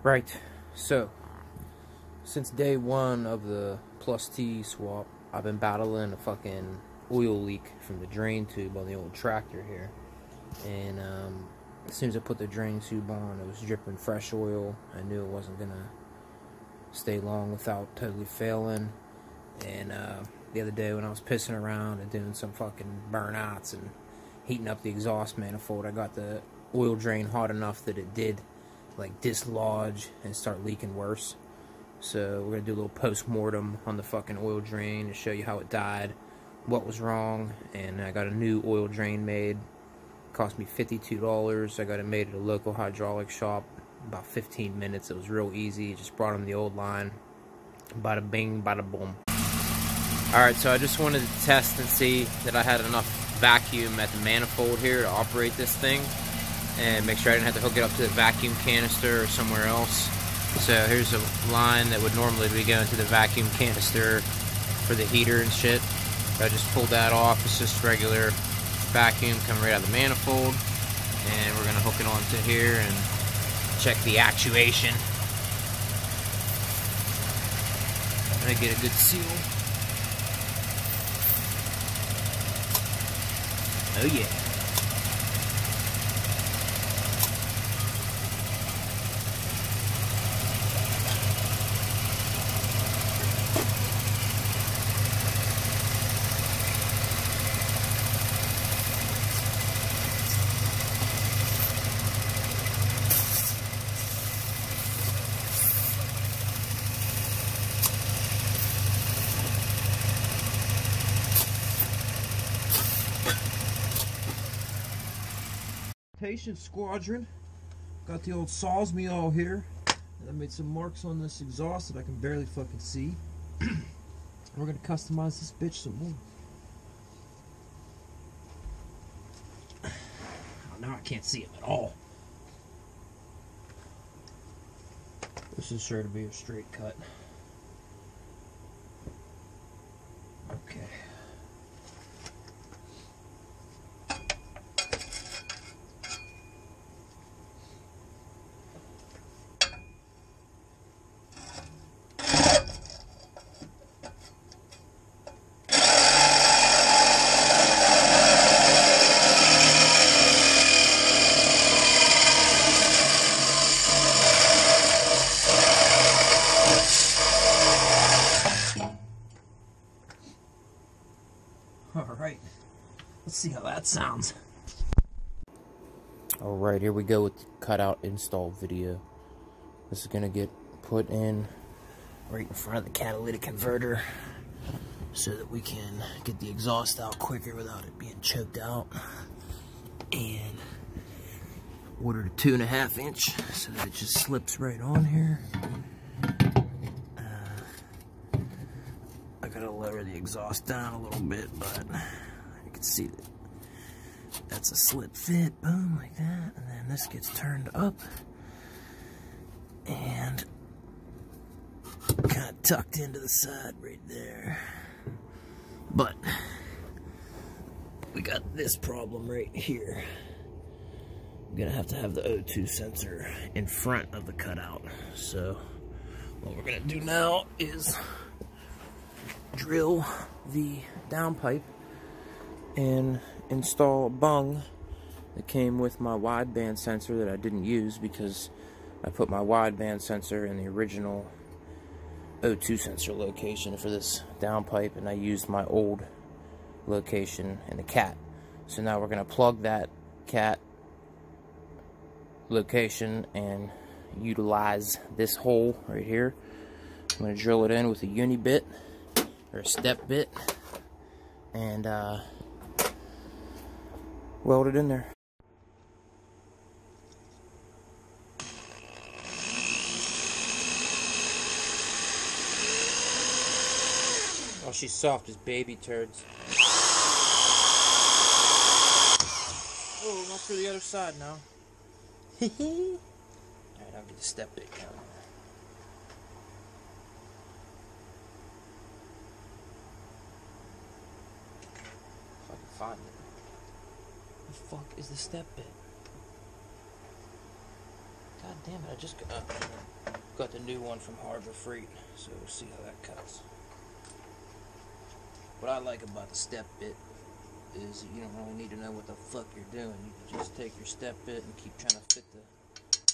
Right, so since day one of the plus T swap, I've been battling a fucking oil leak from the drain tube on the old tractor here. And as soon as I put the drain tube on, it was dripping fresh oil. I knew it wasn't gonna stay long without totally failing. And the other day when I was pissing around and doing some fucking burnouts and heating up the exhaust manifold, I got the oil drain hot enough that it did like dislodge and start leaking worse. So we're gonna do a little post-mortem on the fucking oil drain to show you how it died, what was wrong. And I got a new oil drain made. It cost me $52. I got it made at a local hydraulic shop, about 15 minutes. It was real easy. Just brought them the old line. Bada bing, bada boom. Alright, so I just wanted to test and see that I had enough vacuum at the manifold here to operate this thing, and make sure I didn't have to hook it up to the vacuum canister or somewhere else. So here's a line that would normally be going to the vacuum canister for the heater and shit. I just pulled that off. It's just regular vacuum coming right out of the manifold, and we're gonna hook it onto here and check the actuation. I'm gonna get a good seal. Oh yeah. Squadron. Got the old saws me all here. And I made some marks on this exhaust that I can barely fucking see. We're gonna customize this bitch some more. Oh, now I can't see him at all. This is sure to be a straight cut. Okay. Alright, let's see how that sounds. Alright, here we go with the cutout install video. This is going to get put in right in front of the catalytic converter so that we can get the exhaust out quicker without it being choked out. And ordered a 2.5 inch so that it just slips right on here. I gotta lower the exhaust down a little bit, but you can see that that's a slip fit, boom, like that. And then this gets turned up and kind of tucked into the side right there. But we got this problem right here. I'm gonna have to have the O2 sensor in front of the cutout. So what we're gonna do now is drill the downpipe and install a bung that came with my wideband sensor that I didn't use because I put my wideband sensor in the original O2 sensor location for this downpipe, and I used my old location in the cat. So now we're going to plug that cat location and utilize this hole right here. I'm going to drill it in with a uni bit or a step bit and weld it in there. Oh, she's soft as baby turds. Oh, not for the other side now. Alright, I'll get the step bit down. If I can find it. The fuck is the step bit? God damn it, I just got the new one from Harbor Freight, so we'll see how that cuts. What I like about the step bit is you don't really need to know what the fuck you're doing. You can just take your step bit and keep trying to fit the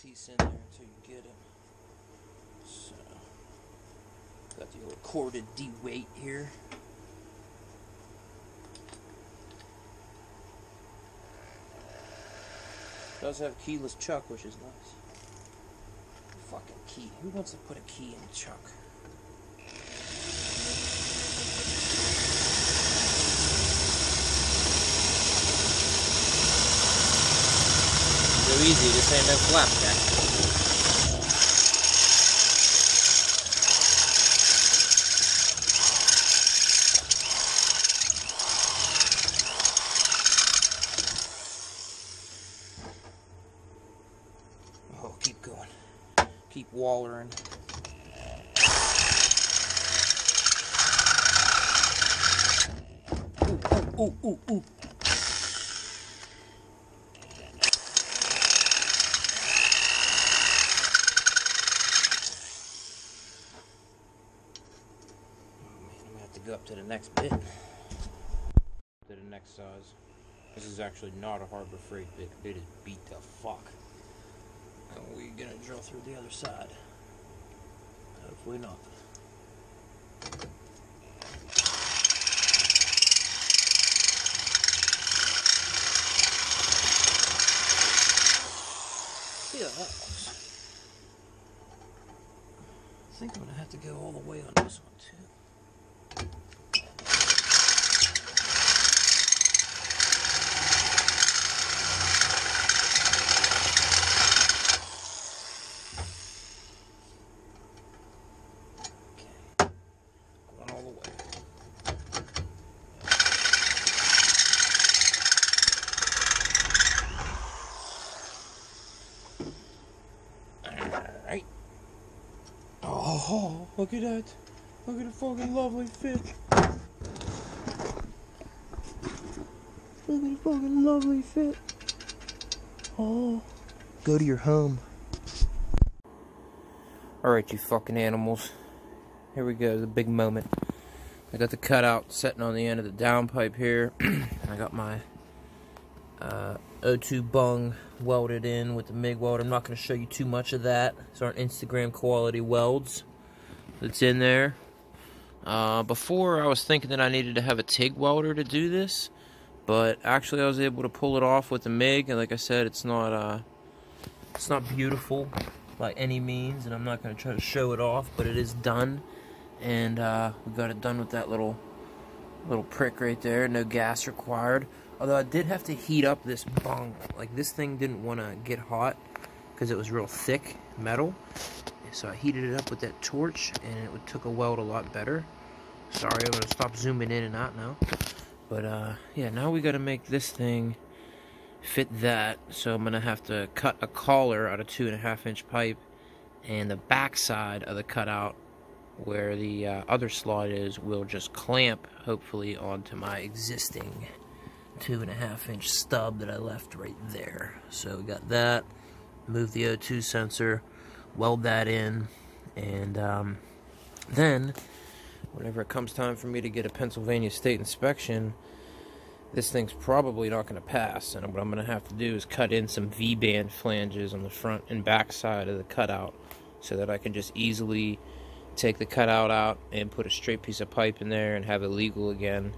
piece in there until you get it. So, got the old corded D-weight here. Does have keyless chuck, which is nice. Fucking key. Who wants to put a key in a chuck? So easy, this ain't no flapjack. Oh, keep going. Keep wallering. Ooh, ooh, ooh, ooh. Go up to the next bit, to the next size. This is actually not a Harbor Freight bit. It is beat the fuck. And we're gonna drill through the other side. Hopefully not. See how that looks. I think I'm gonna have to go all the way on this one too. Alright. Oh, look at that. Look at the fucking lovely fit. Look at the fucking lovely fit. Oh. Go to your home. Alright, you fucking animals. Here we go, the big moment. I got the cutout sitting on the end of the downpipe here. I got my O2 bung welded in with the MIG weld. I'm not going to show you too much of that. These aren't Instagram quality welds that's in there. Before I was thinking that I needed to have a TIG welder to do this, but actually I was able to pull it off with the MIG, and like I said, it's not beautiful by any means, and I'm not going to try to show it off, but it is done, and we got it done with that little prick right there. No gas required. Although I did have to heat up this bung. Like, this thing didn't want to get hot because it was real thick metal. So I heated it up with that torch, and it took a weld a lot better. Sorry, I'm going to stop zooming in and out now. But, yeah, now we got to make this thing fit that. So I'm going to have to cut a collar out of 2.5-inch pipe, and the back side of the cutout where the other slot is will just clamp, hopefully, onto my existing 2.5-inch stub that I left right there. So we got that. Move the O2 sensor, weld that in, and then whenever it comes time for me to get a Pennsylvania state inspection, this thing's probably not going to pass, and what I'm going to have to do is cut in some V-band flanges on the front and back side of the cutout so that I can just easily take the cutout out and put a straight piece of pipe in there and have it legal again.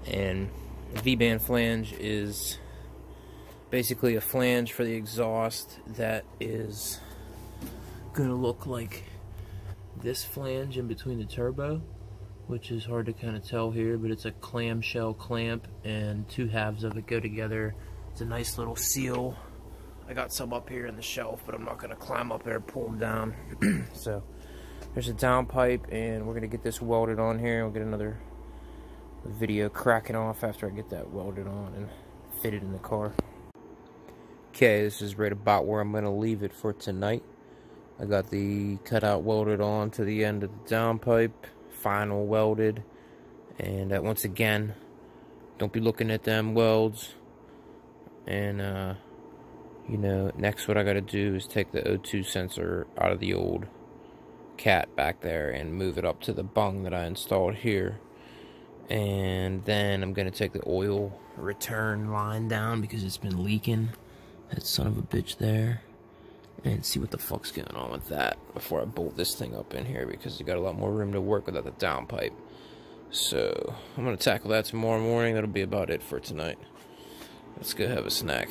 And the V-band flange is basically a flange for the exhaust that is going to look like this flange in between the turbo, which is hard to kind of tell here, but it's a clamshell clamp, and two halves of it go together. It's a nice little seal. I got some up here in the shelf, but I'm not going to climb up there and pull them down. So there's a downpipe, and we're going to get this welded on here. We'll get another video cracking off after I get that welded on and fitted in the car. Okay, this is right about where I'm going to leave it for tonight. I got the cutout welded on to the end of the downpipe, final welded, and once again, don't be looking at them welds and You know, next what I gotta do is take the O2 sensor out of the old cat back there and move it up to the bung that I installed here. And then I'm gonna take the oil return line down because it's been leaking. That son of a bitch there. And see what the fuck's going on with that before I bolt this thing up in here, because you got a lot more room to work without the downpipe. So I'm gonna tackle that tomorrow morning. That'll be about it for tonight. Let's go have a snack.